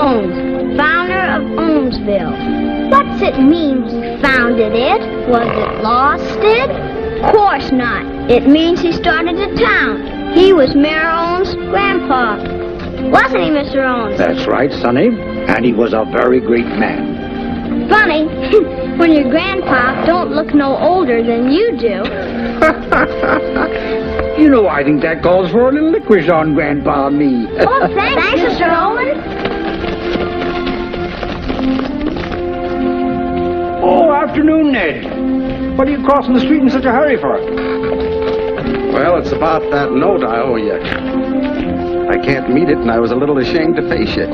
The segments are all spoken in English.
Owens, founder of Owensville. What's it mean he founded it? Was it losted? Of course not. It means he started a town. He was Mayor Owens' grandpa. Wasn't he, Mr. Owens? That's right, Sonny. And he was a very great man. Funny, when your grandpa don't look no older than you do. You know, I think that calls for a little licorice on Grandpa and me. Oh, thanks, Mr. Owens. Oh, afternoon, Ned. What are you crossing the street in such a hurry for? Well, it's about that note I owe you. I can't meet it, and I was a little ashamed to face you.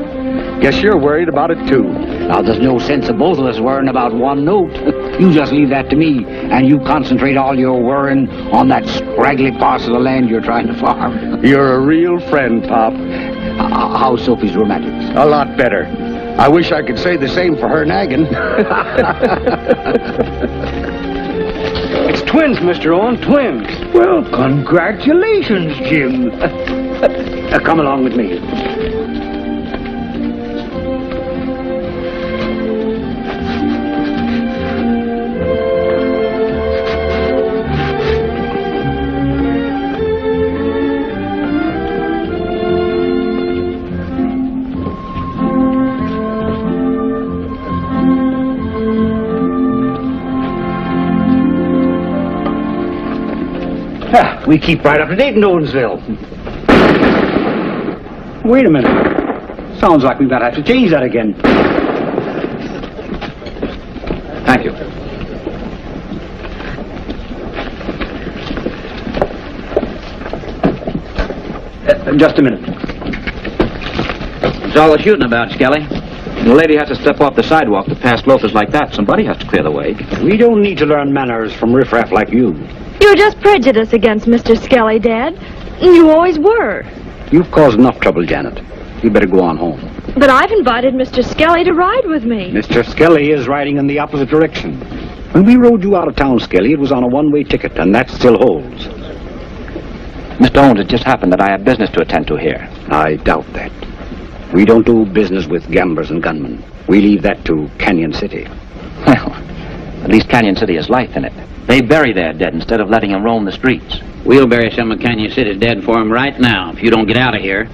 Guess you're worried about it, too. Now, there's no sense of both of us worrying about one note. You just leave that to me, and you concentrate all your worrying on that scraggly parcel of land you're trying to farm. You're a real friend, Pop. How's Sophie's romantics? A lot better. I wish I could say the same for her nagging. It's twins, Mr. Owen, twins. Well, congratulations, Jim. Come along with me. We keep right up to date in Owensville. Wait a minute. Sounds like we might have to change that again. Thank you. Just a minute. What's all the shooting about, Skelly? The lady has to step off the sidewalk to pass loafers like that. Somebody has to clear the way. We don't need to learn manners from riffraff like you. You're just prejudiced against Mr. Skelly, Dad. You always were. You've caused enough trouble, Janet. You better go on home. But I've invited Mr. Skelly to ride with me. Mr. Skelly is riding in the opposite direction. When we rode you out of town, Skelly, it was on a one-way ticket, and that still holds. Mr. Owens, it just happened that I have business to attend to here. I doubt that. We don't do business with gamblers and gunmen. We leave that to Canyon City. Well, at least Canyon City has life in it. They bury their dead instead of letting them roam the streets. We'll bury some of Canyon City's dead for him right now, if you don't get out of here.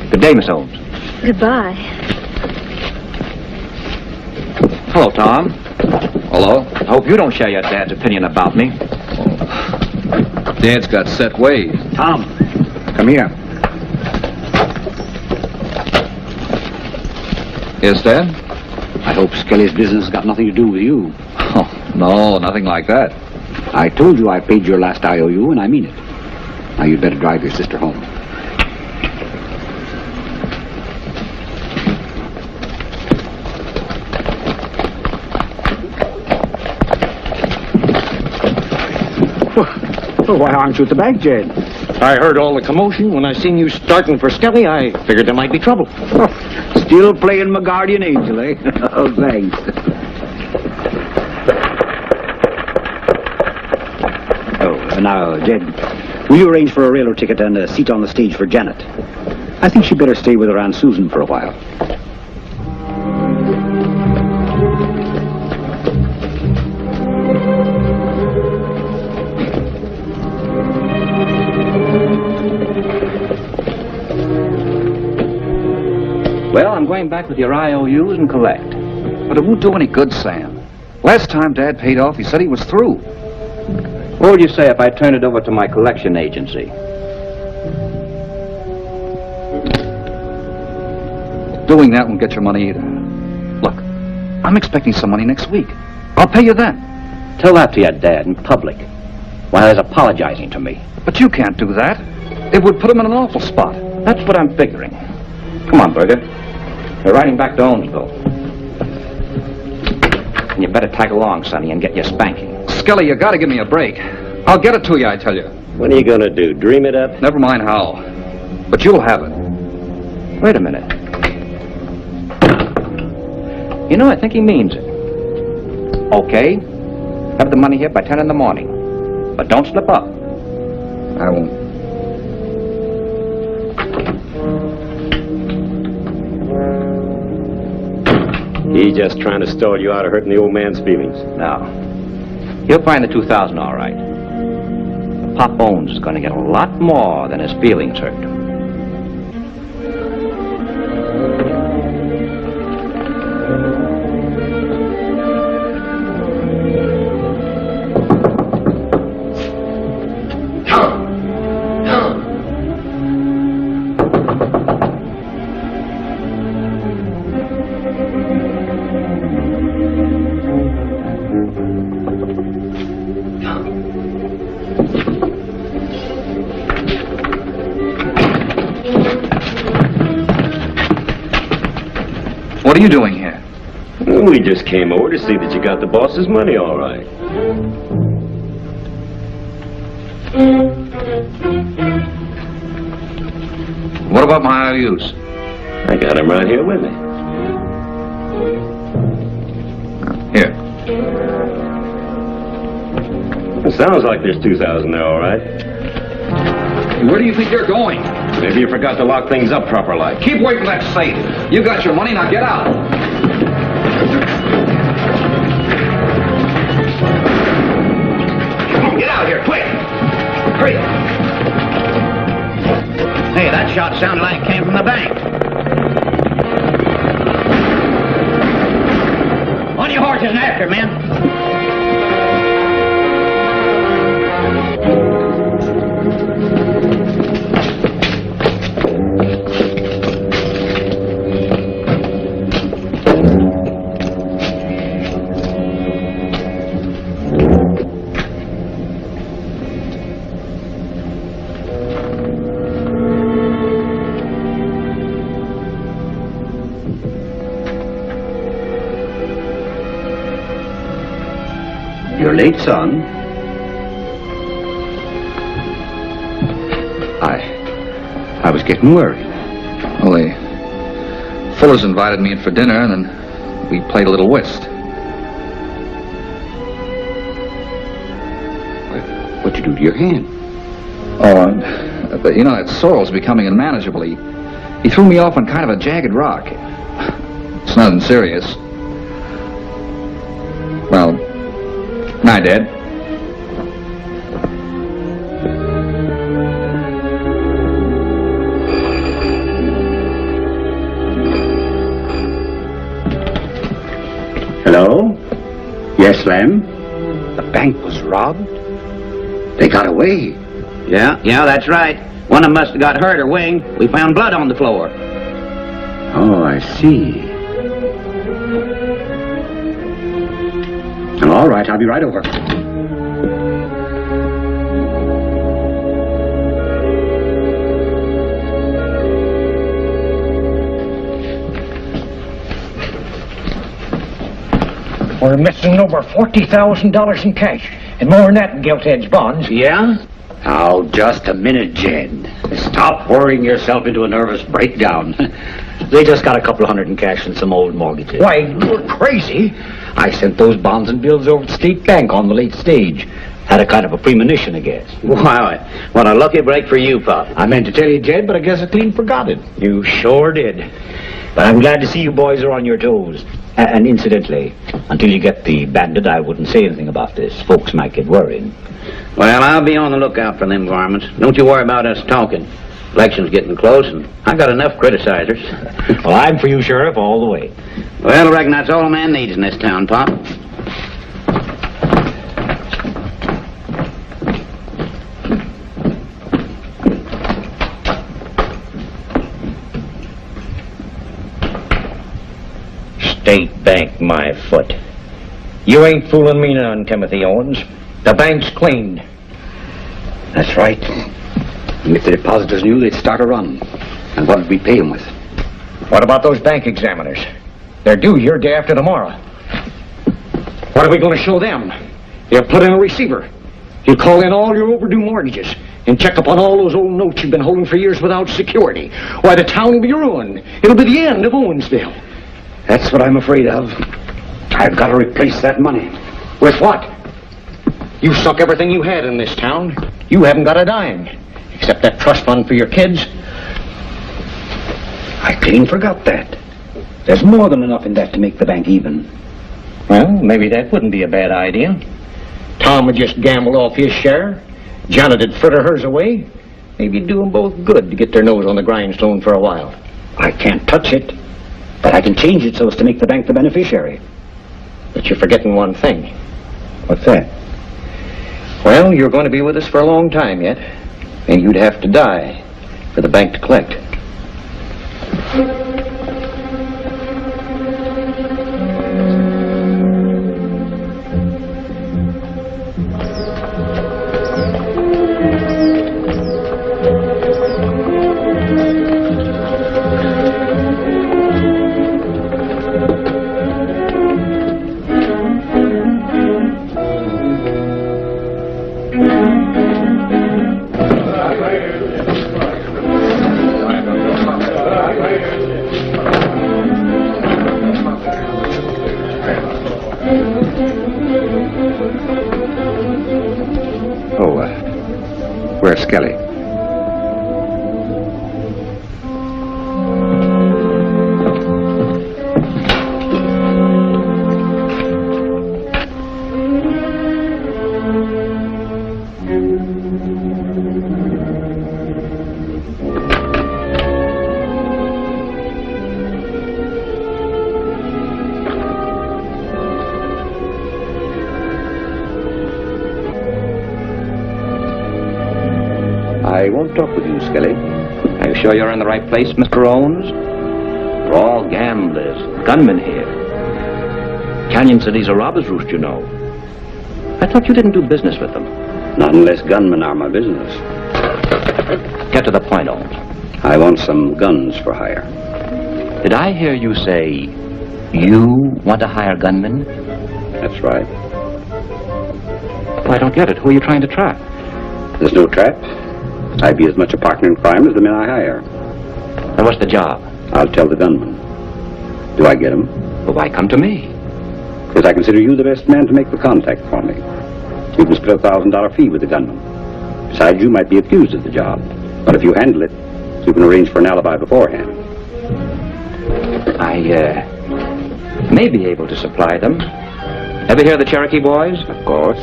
Good day, Miss Owens. Goodbye. Hello, Tom. Hello? I hope you don't share your dad's opinion about me. Dad's got set ways. Tom, come here. Yes, Dad? I hope Skelly's business got nothing to do with you. Oh, no, nothing like that. I told you I paid your last IOU, and I mean it. Now you'd better drive your sister home. Well, why aren't you at the bank, Jed? I heard all the commotion. When I seen you starting for Skelly, I figured there might be trouble. Still playing my guardian angel, eh? Oh, thanks. Now, Jed, will you arrange for a railroad ticket and a seat on the stage for Janet? I think she'd better stay with her Aunt Susan for a while. Well, I'm going back with your IOUs and collect. But it won't do any good, Sam. Last time Dad paid off, he said he was through. What would you say if I turn it over to my collection agency? Doing that won't get your money either. Look, I'm expecting some money next week. I'll pay you then. Tell that to your dad in public while he's apologizing to me. But you can't do that. It would put him in an awful spot. That's what I'm figuring. Come on, Berger. We're riding back to Owensville. And you better tag along, Sonny, and get your spanking. Skelly, you gotta give me a break. I'll get it to you, I tell you. What are you gonna do, dream it up? Never mind how. But you'll have it. Wait a minute. You know, I think he means it. Okay. Have the money here by 10 in the morning. But don't slip up. I won't. He's just trying to stall you out of hurting the old man's feelings. No. He'll find the 2,000 all right. Pop Bones is going to get a lot more than his feelings hurt. What are you doing here? We just came over to see that you got the boss's money all right. What about my IOUs? I got him right here with me. Here. It sounds like there's 2,000 there, all right. Where do you think you're going? Maybe you forgot to lock things up proper like. Keep away from that safe. You got your money, now get out. Come on, get out of here, quick! Hurry! Hey, that shot sounded like it came from the bank. On your horses and after, men. You're late, son. I was getting worried. Well, the Fullers invited me in for dinner, and then we played a little whist. What'd you do to your hand? Oh, but you know, that sorrel's becoming unmanageable. He threw me off on kind of a jagged rock. It's nothing serious. Well, night, Dad. Hello? Yes, Lem? The bank was robbed? They got away? Yeah, that's right. One of them must have got hurt or winged. We found blood on the floor. Oh, I see. All right, I'll be right over. We're missing over $40,000 in cash, and more than that in gilt-edged bonds. Yeah? Now, just a minute, Jed. Stop worrying yourself into a nervous breakdown. They just got a couple of hundred in cash and some old mortgages. Why, you're crazy. I sent those bonds and bills over to State Bank on the late stage. Had a kind of a premonition, I guess. Wow, what a lucky break for you, Pop. I meant to tell you, Jed, but I guess I clean forgot it. You sure did. But I'm glad to see you boys are on your toes. And incidentally, until you get the bandit, I wouldn't say anything about this. Folks might get worried. Well, I'll be on the lookout for them varmints. Don't you worry about us talking. Election's getting close, and I got enough criticizers. Well, I'm for you, Sheriff, all the way. Well, I reckon that's all a man needs in this town, Pop. State Bank, my foot. You ain't fooling me none, Timothy Owens. The bank's cleaned. That's right. And if the depositors knew, they'd start a run. And what did we pay them with? What about those bank examiners? They're due here day after tomorrow. What are we going to show them? They'll put in a receiver. You'll call in all your overdue mortgages and check up on all those old notes you've been holding for years without security. Why, the town will be ruined. It'll be the end of Owensville. That's what I'm afraid of. I've got to replace that money. With what? You sunk everything you had in this town. You haven't got a dime. Except that trust fund for your kids. I clean forgot that. There's more than enough in that to make the bank even. Well, maybe that wouldn't be a bad idea. Tom would just gamble off his share. Janet would fritter hers away. Maybe it'd do them both good to get their nose on the grindstone for a while. I can't touch it, but I can change it so as to make the bank the beneficiary. But you're forgetting one thing. What's that? Well, you're going to be with us for a long time yet, and you'd have to die for the bank to collect. Where's Skelly? I won't talk with you, Skelly. Are you sure you're in the right place, Mr. Owens? We're all gamblers, gunmen here. Canyon City's a robber's roost, you know. I thought you didn't do business with them. Not unless gunmen are my business. Get to the point, Owens. I want some guns for hire. Did I hear you say you want to hire gunmen? That's right. Well, I don't get it. Who are you trying to trap? There's no trap. I'd be as much a partner in crime as the men I hire. And what's the job? I'll tell the gunman. Do I get him? Well, why come to me? Because I consider you the best man to make the contact for me. You can split a $1,000 fee with the gunman. Besides, you might be accused of the job. But if you handle it, you can arrange for an alibi beforehand. I may be able to supply them. Ever hear of the Cherokee boys? Of course.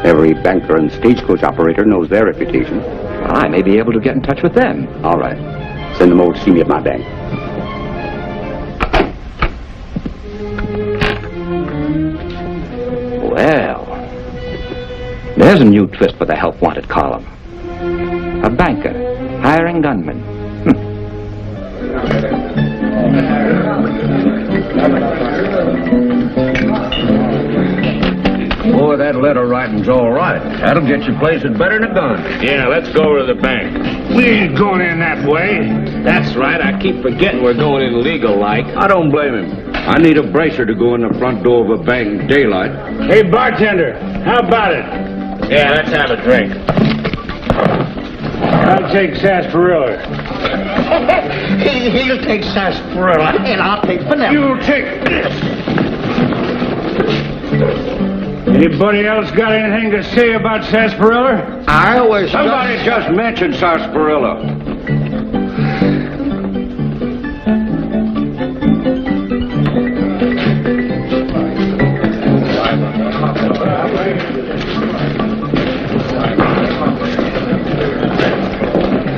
Every banker and stagecoach operator knows their reputation. Well, I may be able to get in touch with them. All right. Send them over to see me at my bank. Well, there's a new twist for the help wanted column. A banker hiring gunmen. Boy, that letter writing's all right. That'll get you places better than a gun. Yeah, let's go over to the bank. We ain't going in that way. That's right. I keep forgetting we're going in legal-like. I don't blame him. I need a bracer to go in the front door of a bank in daylight. Hey, bartender, how about it? Yeah, let's have a drink. I'll take sarsaparilla. He'll take sarsaparilla, and I'll take vanilla. You'll take this. Anybody else got anything to say about sarsaparilla? I always... Somebody just mentioned sarsaparilla.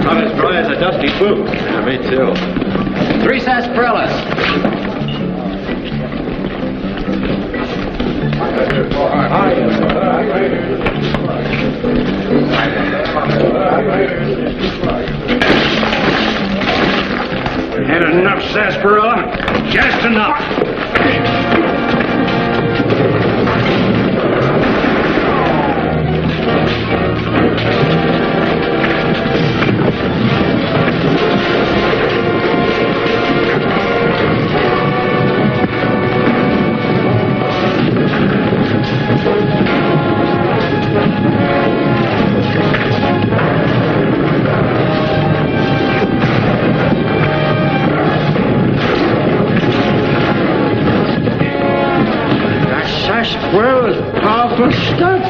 Not as dry as a dusty boot. Yeah, me too. 3 sarsaparillas. Had enough sarsaparilla? Just enough. Sarsaparilla is powerful stuff.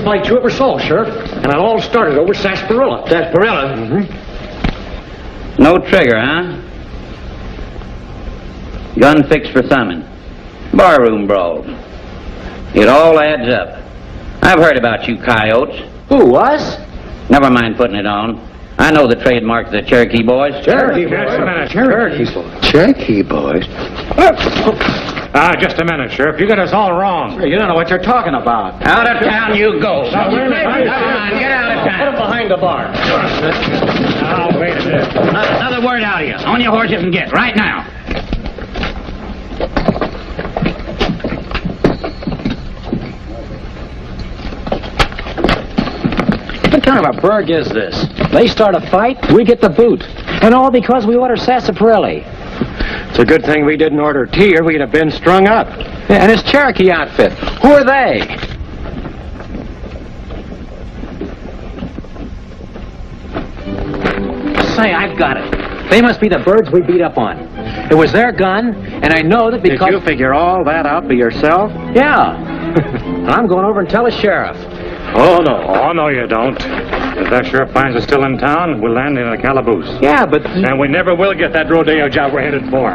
fight you ever saw, Sheriff. And it all started over sarsaparilla. Sarsaparilla? Mm-hmm. No trigger, huh? Gun fixed for thumbing. Barroom brawls. It all adds up. I've heard about you coyotes. Who, us? Never mind putting it on. I know the trademark of the Cherokee boys. Cherokee boys? Cherokee boys? Just a minute, Sheriff. You got us all wrong. You don't know what you're talking about. Out of town you go. Come on, get out of town. Put him behind the bar. Now, wait a minute. Another word out of you. On your horses and get, right now. What kind of a burg is this? They start a fight, we get the boot. And all because we order sarsaparilla. It's a good thing we didn't order tea or we'd have been strung up. Yeah, and his Cherokee outfit. Who are they? Say, I've got it. They must be the birds we beat up on. It was their gun, and I know that because... Did you figure all that out by yourself? Yeah. I'm going over and tell the sheriff. Oh, no. Oh, no, you don't. If that sheriff finds us still in town, we'll land in a calaboose. Yeah, but... And we never will get that rodeo job we're headed for.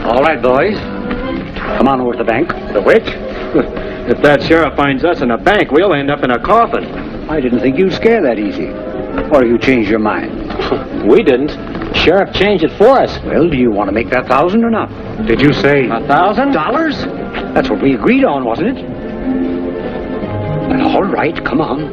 All right, boys. Come on over to the bank. The which? If that sheriff finds us in a bank, we'll end up in a coffin. I didn't think you'd scare that easy. Or you changed your mind. We didn't. Sheriff changed it for us. Well, do you want to make that 1,000 or not? Did you say... $1,000? That's what we agreed on, wasn't it? Well, all right, come on.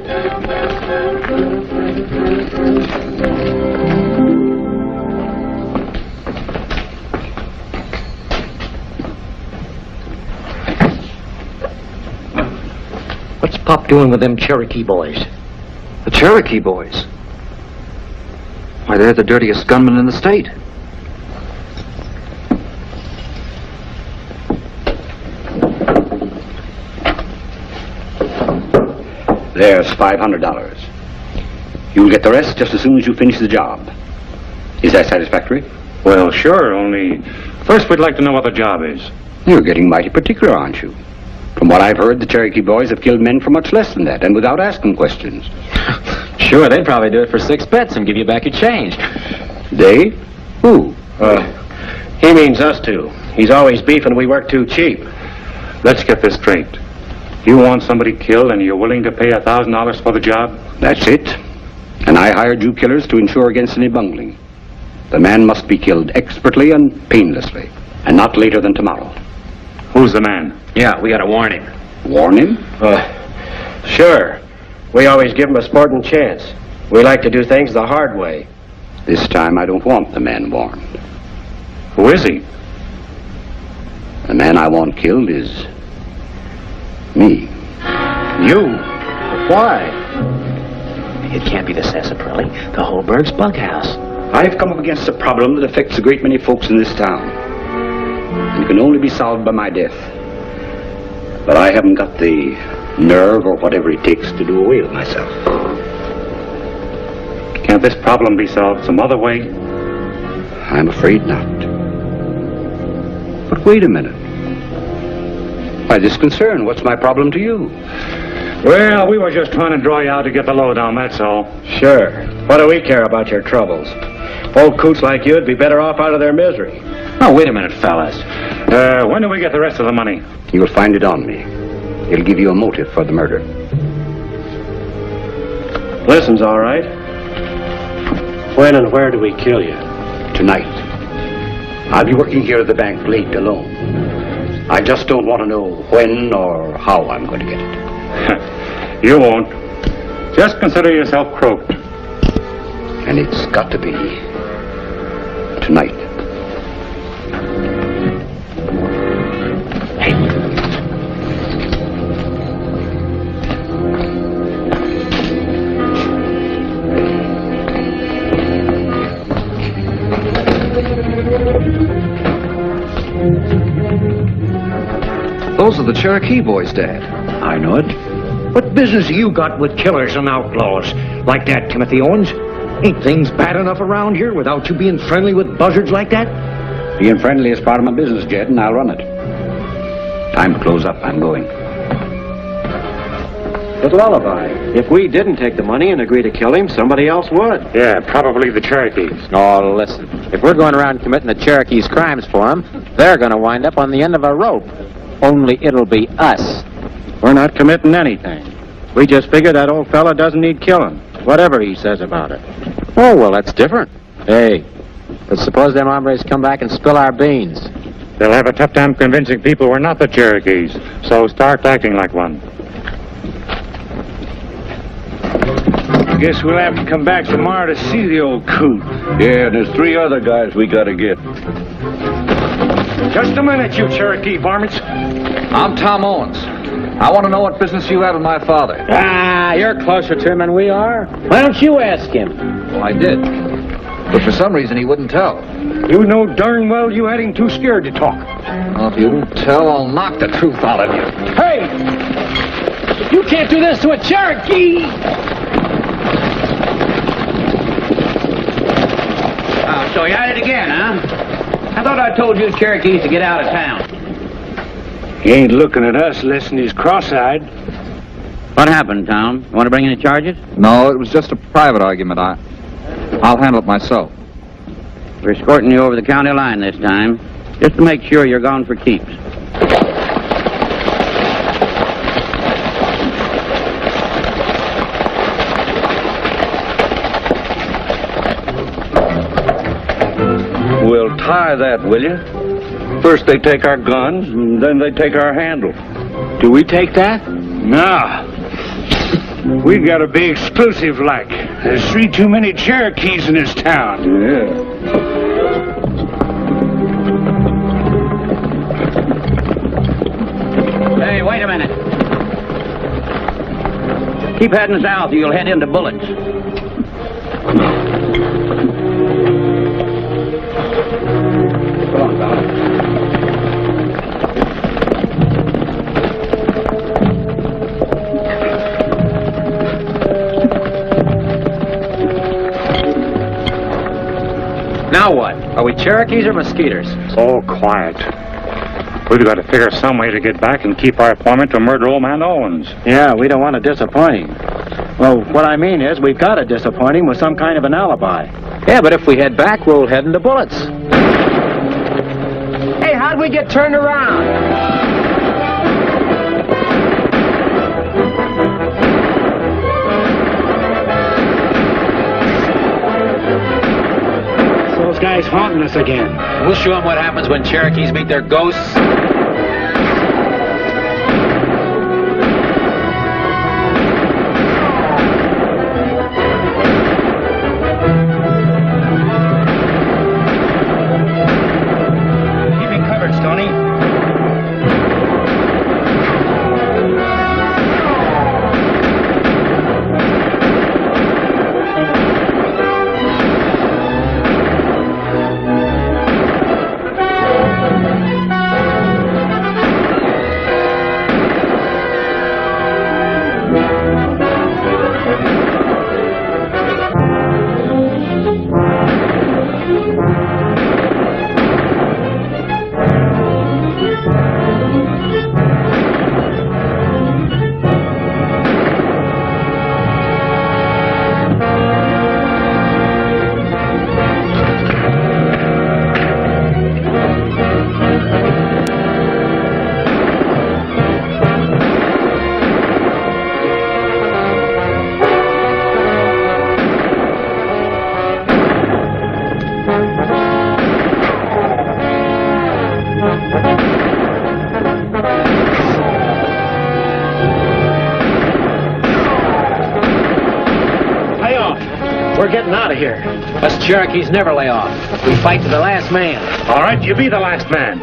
What's Pop doing with them Cherokee boys? The Cherokee boys? Why, they're the dirtiest gunmen in the state. There's $500. You'll get the rest just as soon as you finish the job. Is that satisfactory? Well, sure, only... First, we'd like to know what the job is. You're getting mighty particular, aren't you? From what I've heard, the Cherokee boys have killed men for much less than that, and without asking questions. Sure, they'd probably do it for 6 bets and give you back your change. They? Who? He means us two. He's always beefing we work too cheap. Let's get this straight. You want somebody killed and you're willing to pay $1,000 for the job? That's it. And I hired you killers to insure against any bungling. The man must be killed expertly and painlessly, and not later than tomorrow. Who's the man? Yeah, we gotta warn him. Warn him? Sure. We always give him a sporting chance. We like to do things the hard way. This time I don't want the man warned. Who is he? The man I want killed is... me. You? Why? It can't be the sarsaparilla. The Holberg's bunkhouse. I've come up against a problem that affects a great many folks in this town. And can only be solved by my death. But I haven't got the nerve or whatever it takes to do away with myself. Can't this problem be solved some other way? I'm afraid not. But wait a minute. Why this concern? What's my problem to you? Well, we were just trying to draw you out to get the lowdown, that's all. Sure. What do we care about your troubles? Old coots like you would be better off out of their misery. Oh, wait a minute, fellas. When do we get the rest of the money? You'll find it on me. It'll give you a motive for the murder. Listen's all right. When and where do we kill you? Tonight. I'll be working here at the bank late alone. I just don't want to know when or how I'm going to get it. You won't. Just consider yourself croaked. And it's got to be tonight. Those are the Cherokee boys, Dad. I know it. What business you got with killers and outlaws like that, Timothy Owens? Ain't things bad enough around here without you being friendly with buzzards like that? Being friendly is part of my business, Jed, and I'll run it. Time to close up. I'm going. little alibi. If we didn't take the money and agree to kill him, somebody else would. Yeah, probably the Cherokees. Oh, listen. If we're going around committing the Cherokees' crimes for them, they're going to wind up on the end of a rope. Only it'll be us. We're not committing anything. We just figure that old fella doesn't need killing, whatever he says about it. Oh, well, that's different. Hey, but suppose them hombres come back and spill our beans. They'll have a tough time convincing people we're not the Cherokees, so start acting like one. I guess we'll have to come back tomorrow to see the old coot. Yeah, and there's 3 other guys we gotta get. Just a minute, you Cherokee varmints. I'm Tom Owens. I want to know what business you had with my father. Ah, you're closer to him than we are. Why don't you ask him? Well, I did. But for some reason, he wouldn't tell. You know darn well you had him too scared to talk. Well, if you won't tell, I'll knock the truth out of you. Hey! You can't do this to a Cherokee! Oh, so you're at it again, huh? I thought I told you Cherokees to get out of town. He ain't looking at us unless he's cross-eyed. What happened, Tom? You want to bring any charges? No, it was just a private argument. I'll handle it myself. We're escorting you over the county line this time, just to make sure you're gone for keeps. Well, tie that, will you? First they take our guns, and then they take our handle. Do we take that? No. We gotta be exclusive like. There's 3 too many Cherokees in this town. Yeah. Hey, wait a minute. Keep heading south or you'll head into bullets. Come on, fella. Now what? Are we Cherokees or Mosquitoes? Oh, quiet. We've got to figure some way to get back and keep our appointment to murder old man Owens. Yeah, we don't want to disappoint him. Well, what I mean is we've got to disappoint him with some kind of an alibi. Yeah, but if we head back, we'll head into bullets. Hey, how'd we get turned around? Those guys haunting us again. We'll show them what happens when Cherokees meet their ghosts. Keep me covered, Stoney. We're getting out of here. Us Cherokees never lay off. We fight to the last man. All right, you be the last man.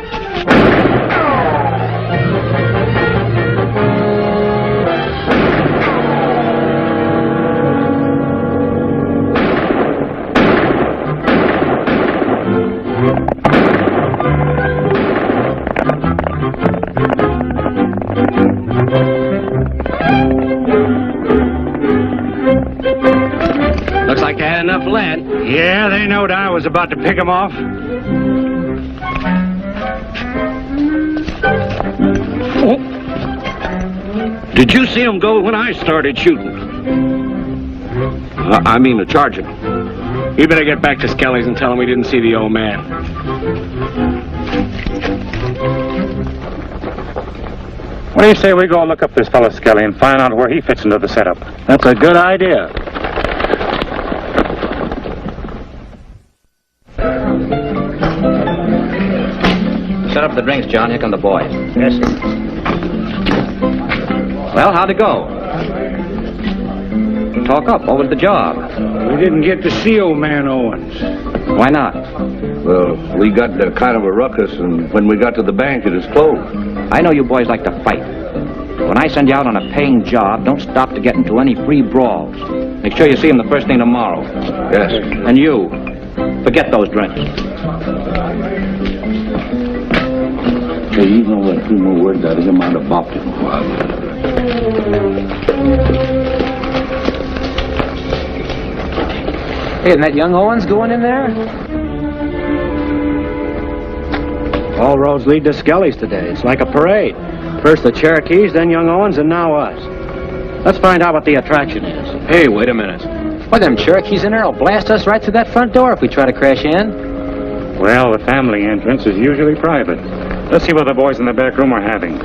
Looks like they had enough lead. Yeah, they knowed I was about to pick them off. Did you see him go when I started shooting? I mean to charge him. You better get back to Skelly's and tell him we didn't see the old man. What do you say we go look up this fellow Skelly and find out where he fits into the setup? That's a good idea. Set up the drinks, John. Here come the boys. Yes, sir. Well, how'd it go? Talk up. What was the job? We didn't get to see old man Owens. Why not? Well, we got kind of a ruckus, and when we got to the bank, it is closed. I know you boys like to fight. When I send you out on a paying job, don't stop to get into any free brawls. Make sure you see him the first thing tomorrow. Yes. And you, forget those drinks. Hey, you know what? 2 more words out of him, I'd have bopped him. Hey, isn't that young Owens going in there? All roads lead to Skelly's today. It's like a parade. First the Cherokees, then young Owens, and now us. Let's find out what the attraction is. Hey, wait a minute. Why, them Cherokees in there will blast us right through that front door if we try to crash in. Well, the family entrance is usually private. Let's see what the boys in the back room are having.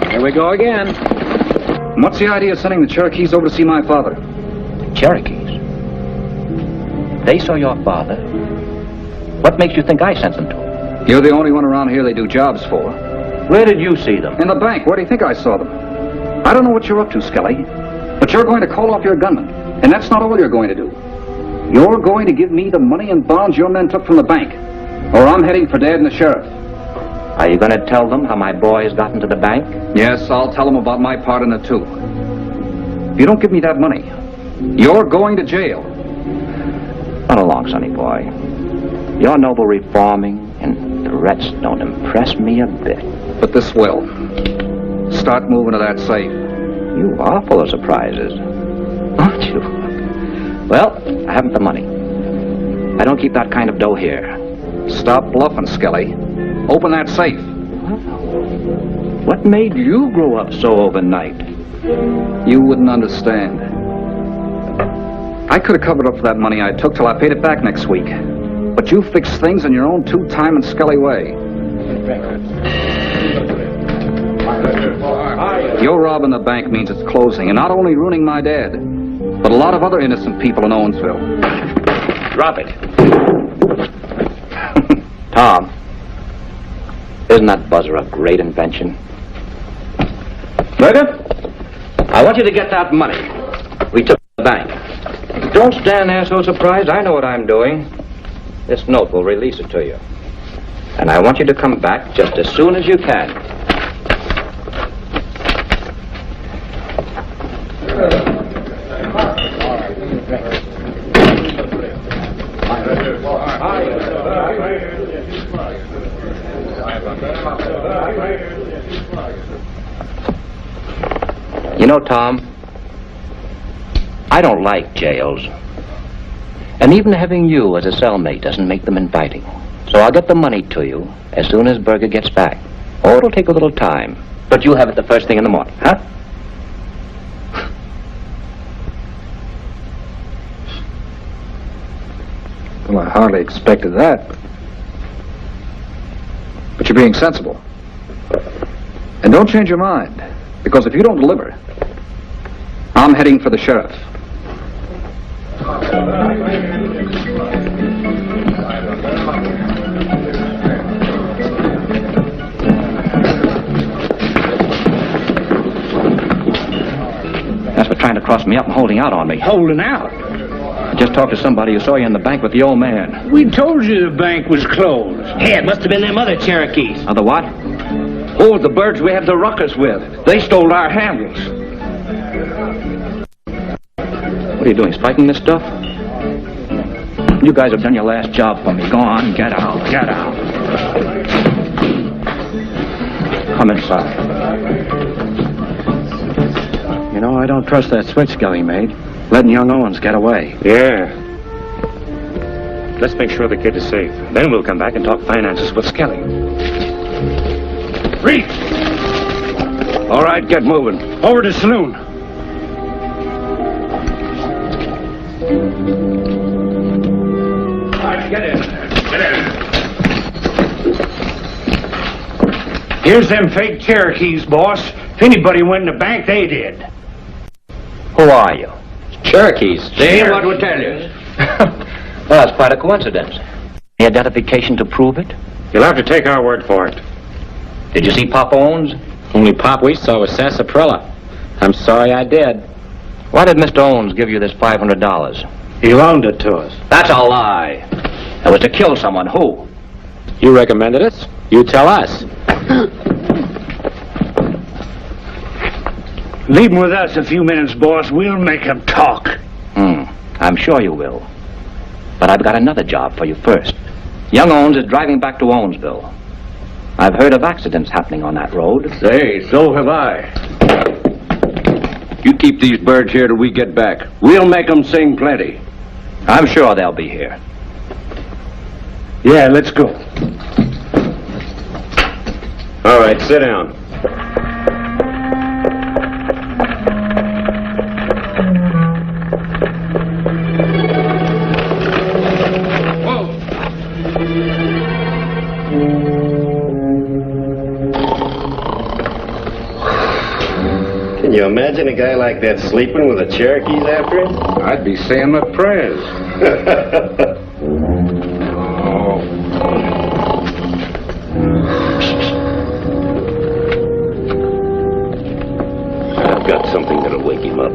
Here we go again. What's the idea of sending the Cherokees over to see my father? Cherokees? They saw your father? What makes you think I sent them to him? You're the only one around here they do jobs for. Where did you see them? In the bank. Where do you think I saw them? I don't know what you're up to, Skelly, but you're going to call off your gunmen, and that's not all you're going to do. You're going to give me the money and bonds your men took from the bank, or I'm heading for Dad and the sheriff. Are you going to tell them how my boys got into the bank? Yes, I'll tell them about my part in it, too. If you don't give me that money, you're going to jail. Run along, sonny boy. Your noble reforming and threats don't impress me a bit. But this will. Start moving to that safe. You are full of surprises, aren't you? Well, I haven't the money. I don't keep that kind of dough here. Stop bluffing, Skelly. Open that safe. What made you grow up so overnight? You wouldn't understand. I could have covered up for that money I took till I paid it back next week. But you fixed things in your own two-time and Skelly way. Your robbing the bank means it's closing, and not only ruining my dad, but a lot of other innocent people in Owensville. Drop it. Tom, isn't that buzzer a great invention? Berger, I want you to get that money. We took the bank. Don't stand there so surprised. I know what I'm doing. This note will release it to you. And I want you to come back just as soon as you can. You know, Tom, I don't like jails. And even having you as a cellmate doesn't make them inviting. So I'll get the money to you as soon as Berger gets back. Oh, it'll take a little time. But you'll have it the first thing in the morning, huh? Well, I hardly expected that. But you're being sensible. And don't change your mind, because if you don't deliver, I'm heading for the sheriff. That's for trying to cross me up and holding out on me. Holding out? I just talked to somebody who saw you in the bank with the old man. We told you the bank was closed. Hey, it must have been them other Cherokees. Other what? Oh, the birds we had the ruckus with. They stole our handles. What are you doing, spiking this stuff? You guys have done your last job for me. Go on, get out, get out. Come inside. You know, I don't trust that switch Skelly made. Letting young Owens get away. Yeah. Let's make sure the kid is safe. Then we'll come back and talk finances with Skelly. Reach! All right, get moving. Over to saloon. All right, get in. Get in. Here's them fake Cherokees, boss. If anybody went in the bank, they did. Who are you? Cherokees. See what we tell you. Well, that's quite a coincidence. Any identification to prove it? You'll have to take our word for it. Did you see Pop Owens? Only pop we saw was sarsaparilla. I'm sorry I did. Why did Mr. Owens give you this $500? He loaned it to us. That's a lie. That was to kill someone. Who? You recommended us. You tell us. Leave him with us a few minutes, boss. We'll make him talk. I'm sure you will. But I've got another job for you first. Young Owens is driving back to Owensville. I've heard of accidents happening on that road. Say, so have I. You keep these birds here till we get back. We'll make them sing plenty. I'm sure they'll be here. Yeah, let's go. All right, sit down. Can you imagine a guy like that sleeping with the Cherokees after him? I'd be saying my prayers. I've got something that'll wake him up.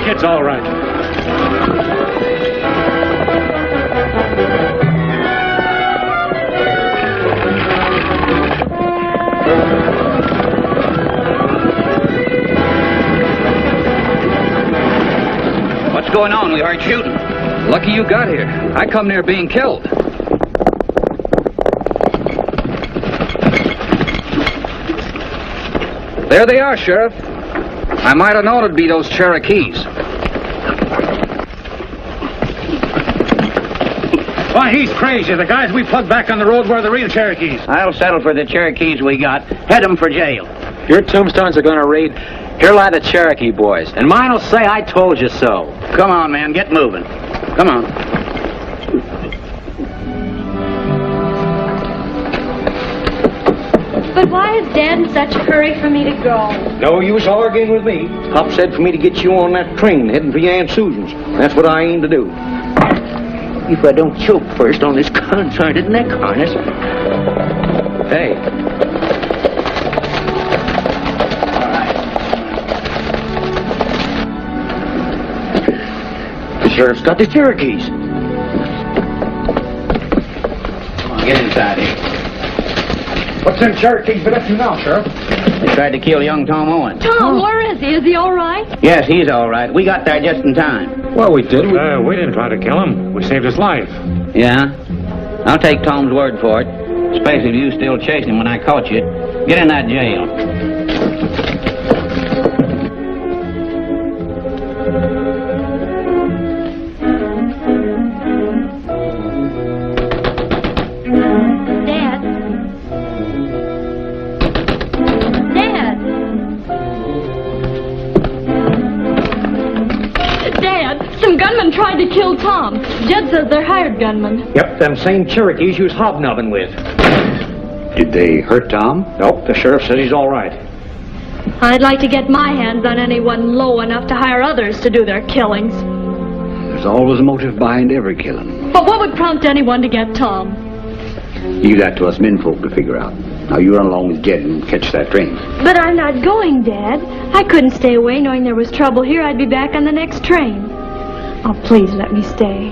It's all right. What's going on? We heard shooting. Lucky you got here. I come near being killed. There they are, Sheriff. I might have known it'd be those Cherokees. Why, he's crazy. The guys we plugged back on the road were the real Cherokees. I'll settle for the Cherokees we got. Head them for jail. Your tombstones are going to read, "Here lie the Cherokee boys." And mine will say, "I told you so." Come on, man. Get moving. Come on. But why is Dad in such a hurry for me to go? No use arguing with me. Pop said for me to get you on that train heading for your Aunt Susan's. That's what I aim to do. If I don't choke first on this concerted neck harness. Hey. The sheriff's got the Cherokees. Come on, get inside here. What's them Cherokees been up to now, Sheriff? They tried to kill young Tom Owens. Tom, where is he? Is he all right? Yes, he's all right. We got there just in time. Well, we did. We didn't try to kill him. We saved his life. Yeah? I'll take Tom's word for it. Especially if you still chasing him when I caught you. Get in that jail. Tried to kill Tom. Jed says they're hired gunmen. Yep, them same Cherokees you was hobnobbing with. Did they hurt Tom? Nope, the sheriff said he's all right. I'd like to get my hands on anyone low enough to hire others to do their killings. There's always a motive behind every killing. But what would prompt anyone to get Tom? Leave that to us menfolk to figure out. Now you run along with Jed and catch that train. But I'm not going, Dad. I couldn't stay away knowing there was trouble here. I'd be back on the next train. Oh, please let me stay.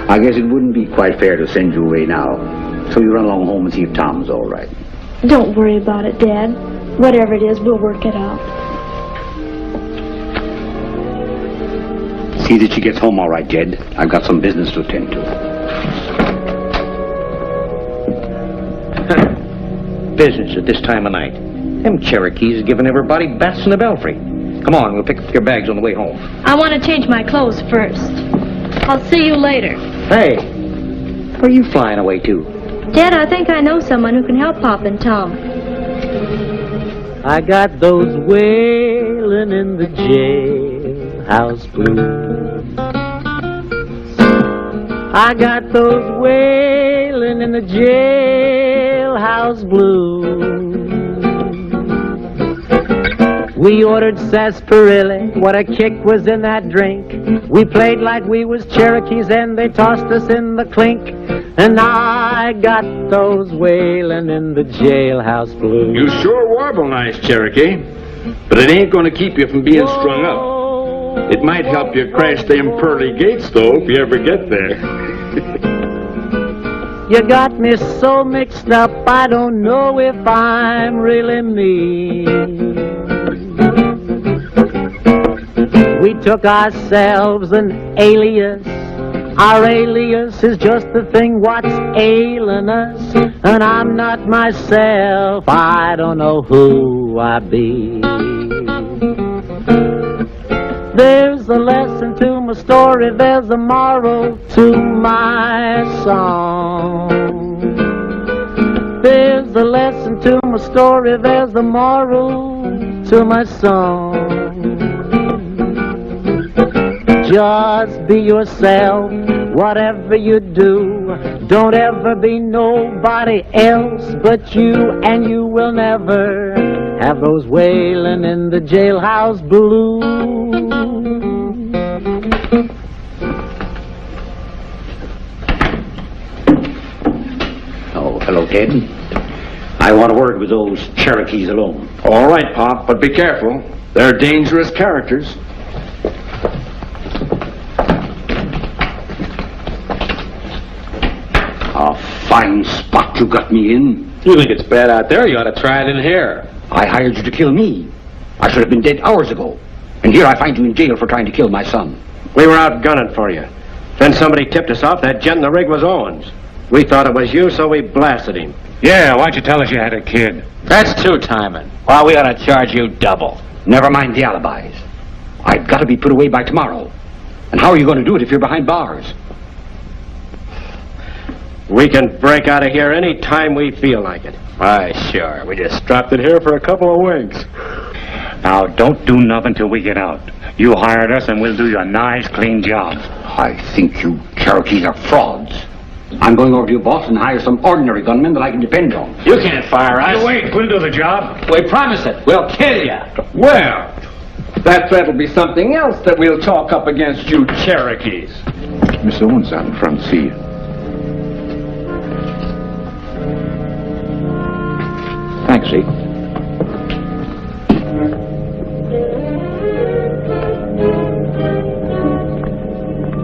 I guess it wouldn't be quite fair to send you away now. So you run along home and see if Tom's all right. Don't worry about it, Dad. Whatever it is, we'll work it out. See that she gets home all right, Jed. I've got some business to attend to. Business at this time of night. Them Cherokees are giving everybody bats in the belfry. Come on, we'll pick up your bags on the way home. I want to change my clothes first. I'll see you later. Hey, where are you flying away to? Dad, I think I know someone who can help Pop and Tom. I got those wailing in the jailhouse blues. I got those wailing in the jailhouse blues. We ordered sarsaparilla, what a kick was in that drink. We played like we was Cherokees and they tossed us in the clink. And I got those wailing in the jailhouse blues. You sure warble nice, Cherokee. But it ain't gonna keep you from being strung up. It might help you crash them pearly gates, though, if you ever get there. You got me so mixed up, I don't know if I'm really me. We took ourselves an alias. Our alias is just the thing what's ailing us. And I'm not myself, I don't know who I be. There's a lesson to my story, there's a moral to my song. There's a lesson to my story, there's a moral to my song. Just be yourself, whatever you do. Don't ever be nobody else but you, and you will never have those wailing in the jailhouse blues. Oh, hello, Ted. I want a word with those Cherokees alone. All right, Pop, but be careful. They're dangerous characters. A fine spot you got me in. You think it's bad out there? You ought to try it in here. I hired you to kill me. I should have been dead hours ago. And here I find you in jail for trying to kill my son. We were out gunning for you. Then somebody tipped us off that gent in the rig was Owens. We thought it was you, so we blasted him. Yeah, why'd you tell us you had a kid? That's two-timing. Well, we ought to charge you double. Never mind the alibis. I've got to be put away by tomorrow. And how are you going to do it if you're behind bars? We can break out of here any time we feel like it. Why, sure. We just dropped it here for a couple of winks. Now, don't do nothing till we get out. You hired us, and we'll do you a nice, clean job. I think you Cherokees are frauds. I'm going over to your boss and hire some ordinary gunmen that I can depend on. You can't fire us. Wait, we'll do the job. We promise it. We'll kill you. Well, that'll be something else that we'll chalk up against you Cherokees. Miss Owens out in front, see you. Thanks, Zeke.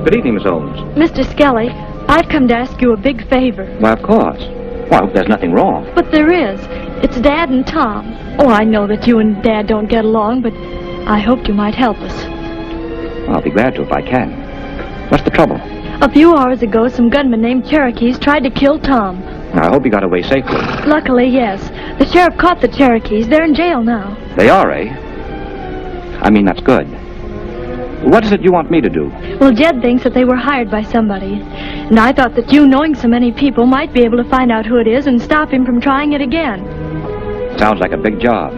Good evening, Miss Owens. Mr. Skelly, I've come to ask you a big favor. Why, of course. Well, I hope there's nothing wrong. But there is. It's Dad and Tom. Oh, I know that you and Dad don't get along, but I hoped you might help us. I'll be glad to if I can. What's the trouble? A few hours ago, some gunmen named Cherokees tried to kill Tom. I hope he got away safely. Luckily, yes. The sheriff caught the Cherokees. They're in jail now. They are, eh? I mean, that's good. What is it you want me to do? Well, Jed thinks that they were hired by somebody. And I thought that you, knowing so many people, might be able to find out who it is and stop him from trying it again. Sounds like a big job.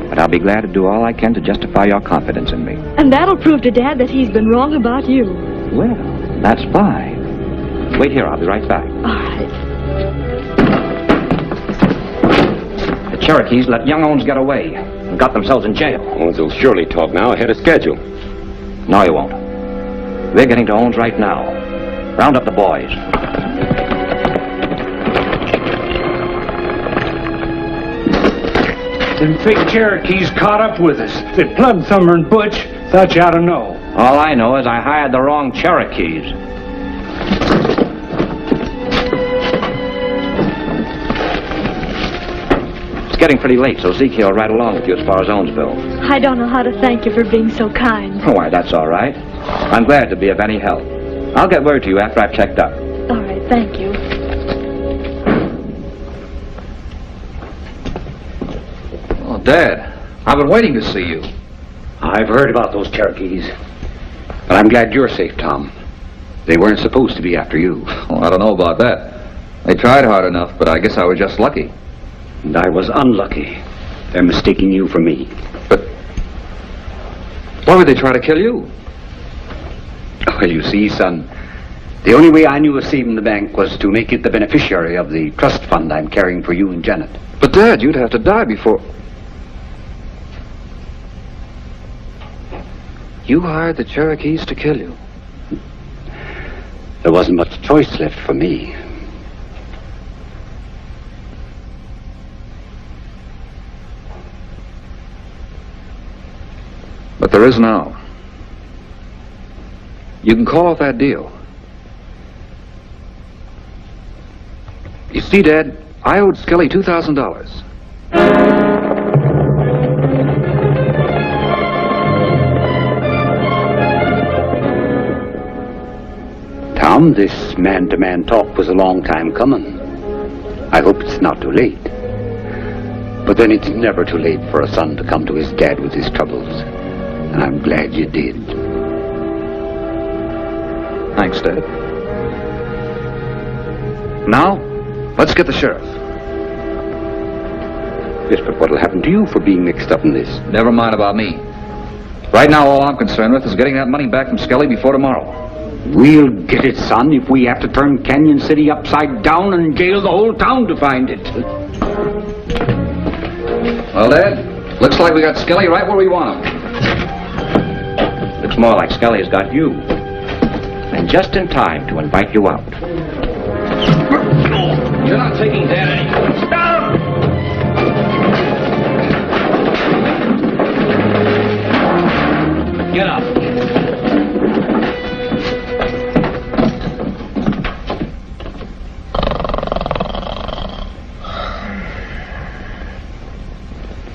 But I'll be glad to do all I can to justify your confidence in me. And that'll prove to Dad that he's been wrong about you. Well, that's fine. Wait here, I'll be right back. All right. The Cherokees let young Owens get away and got themselves in jail. Owens will surely talk now ahead of schedule. No, he won't. We're getting to Owens right now. Round up the boys. Them fake Cherokees caught up with us. That Plug Thumber and Butch thought you ought to know. All I know is I hired the wrong Cherokees. It's getting pretty late, so Zeke here will ride along with you as far as Owensville. I don't know how to thank you for being so kind. Oh, why, that's all right. I'm glad to be of any help. I'll get word to you after I've checked up. All right, thank you. Oh, Dad, I've been waiting to see you. I've heard about those Cherokees. But I'm glad you're safe, Tom. They weren't supposed to be after you. Well, I don't know about that. They tried hard enough, but I guess I was just lucky. And I was unlucky. They're mistaking you for me. But why would they try to kill you? Well, you see, son, the only way I knew of saving the bank was to make it the beneficiary of the trust fund I'm carrying for you and Janet. But, Dad, you'd have to die before... You hired the Cherokees to kill you? There wasn't much choice left for me. But there is now. You can call off that deal. You see, Dad, I owed Skelly $2,000. Tom, this man-to-man talk was a long time coming. I hope it's not too late. But then it's never too late for a son to come to his dad with his troubles. And I'm glad you did. Thanks, Dad. Now, let's get the sheriff. Yes, but what'll happen to you for being mixed up in this? Never mind about me. Right now, all I'm concerned with is getting that money back from Skelly before tomorrow. We'll get it, son, if we have to turn Canyon City upside down and jail the whole town to find it. Well, Dad, looks like we got Skelly right where we want him. Looks more like Skelly's got you. And just in time to invite you out. You're not taking Dad anywhere. Stop! Get up.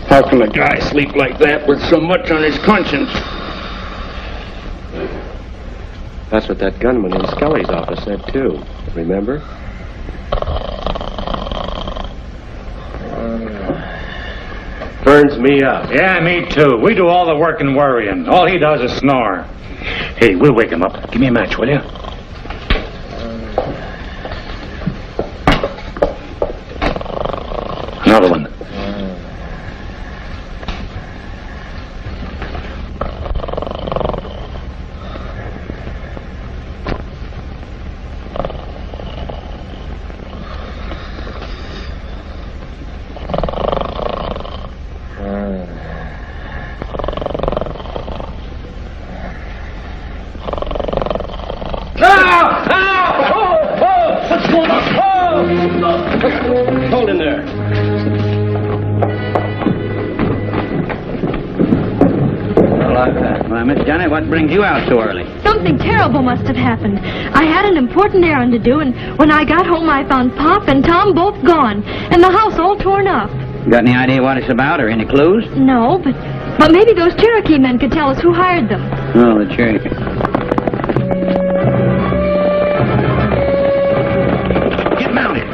How can a guy sleep like that with so much on his conscience? That's what that gunman in Skelly's office said, too. Remember? Burns me up. Yeah, me too. We do all the work and worrying. All he does is snore. Hey, we'll wake him up. Give me a match, will you? Another one. Miss Janet, what brings you out so early? Something terrible must have happened. I had an important errand to do, and when I got home, I found Pop and Tom both gone, and the house all torn up. Got any idea what it's about, or any clues? No, but maybe those Cherokee men could tell us who hired them. Oh, the Cherokee. Get mounted.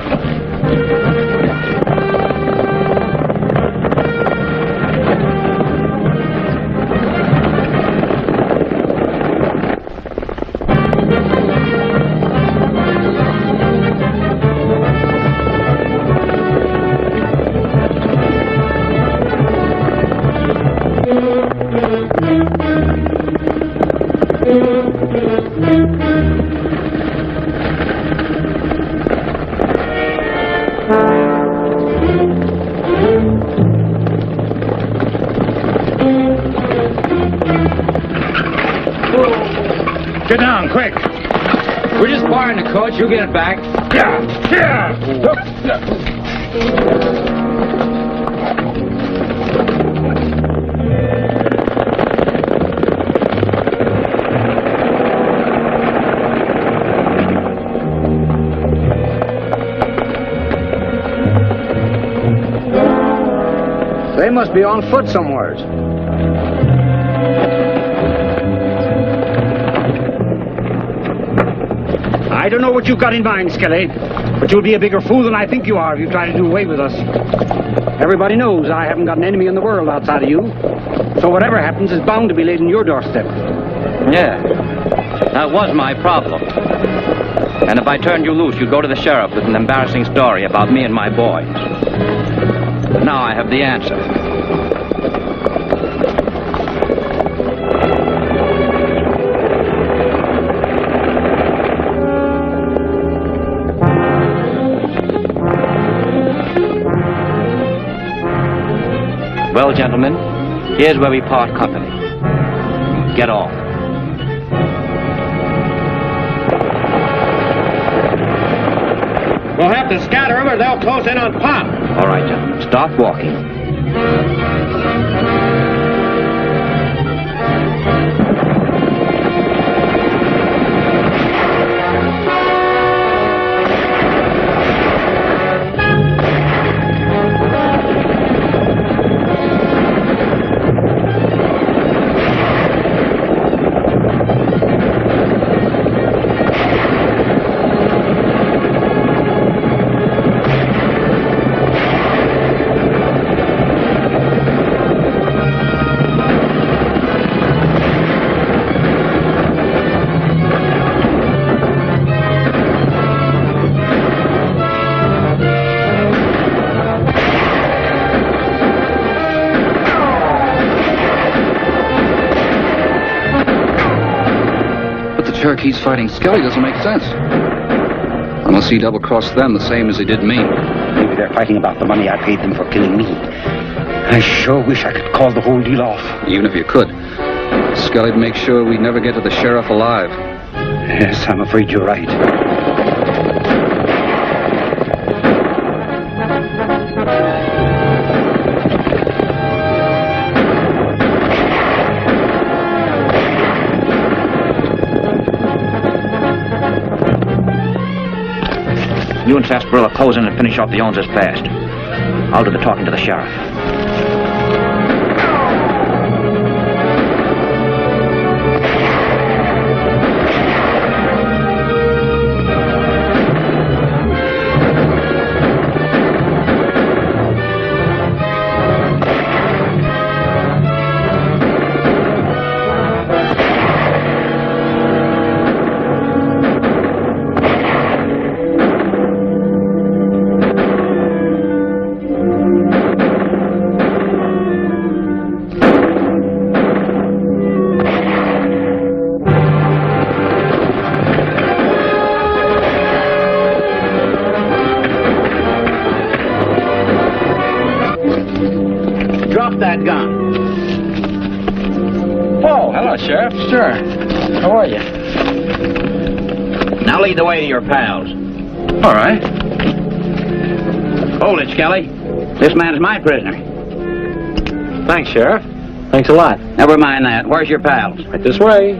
Get down, quick. We're just borrowing the coach. You'll get it back. They must be on foot somewheres. I don't know what you've got in mind, Skelly, but you'll be a bigger fool than I think you are if you try to do away with us. Everybody knows I haven't got an enemy in the world outside of you, so whatever happens is bound to be laid on your doorstep. Yeah, that was my problem. And if I turned you loose, you'd go to the sheriff with an embarrassing story about me and my boys. But now I have the answer. Well, gentlemen, here's where we part company. Get off. We'll have to scatter them or they'll close in on Pop. All right, gentlemen, start walking. Cherokees fighting Skelly doesn't make sense. Unless he double-crossed them the same as he did me. Maybe they're fighting about the money I paid them for killing me. I sure wish I could call the whole deal off. Even if you could, Skelly'd make sure we'd never get to the sheriff alive. Yes, I'm afraid you're right. You and Sarsaparilla close in and finish off the Joneses fast. I'll do the talking to the sheriff. That gun. Oh, hello, Sheriff. Sure. How are you? Now lead the way to your pals. All right. Hold it, Skelly. This man's my prisoner. Thanks, Sheriff. Thanks a lot. Never mind that. Where's your pals? Right this way.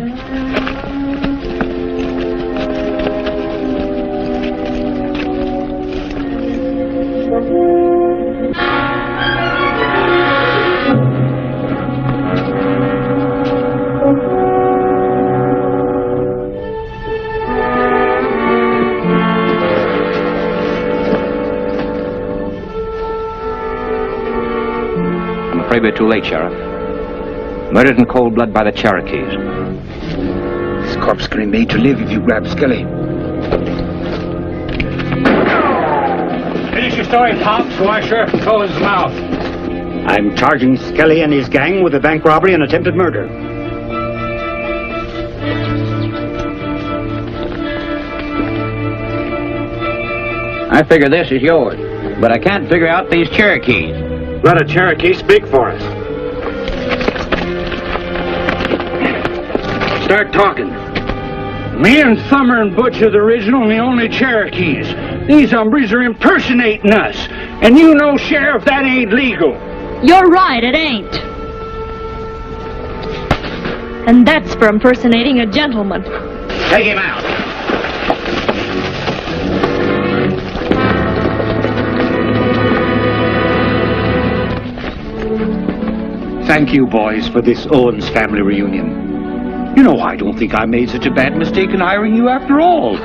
I'm afraid we're too late, Sheriff. Murdered in cold blood by the Cherokees. This corpse can be made to live if you grab Skelly. Finish your story, Pop, so our sheriff can close his mouth. I'm charging Skelly and his gang with a bank robbery and attempted murder. I figure this is yours, but I can't figure out these Cherokees. Let a Cherokee speak for us. Start talking. Me and Thummer and Butch are the original and the only Cherokees. These hombres are impersonating us. And you know, Sheriff, that ain't legal. You're right, it ain't. And that's for impersonating a gentleman. Take him out. Thank you, boys, for this Owens family reunion. You know, I don't think I made such a bad mistake in hiring you after all.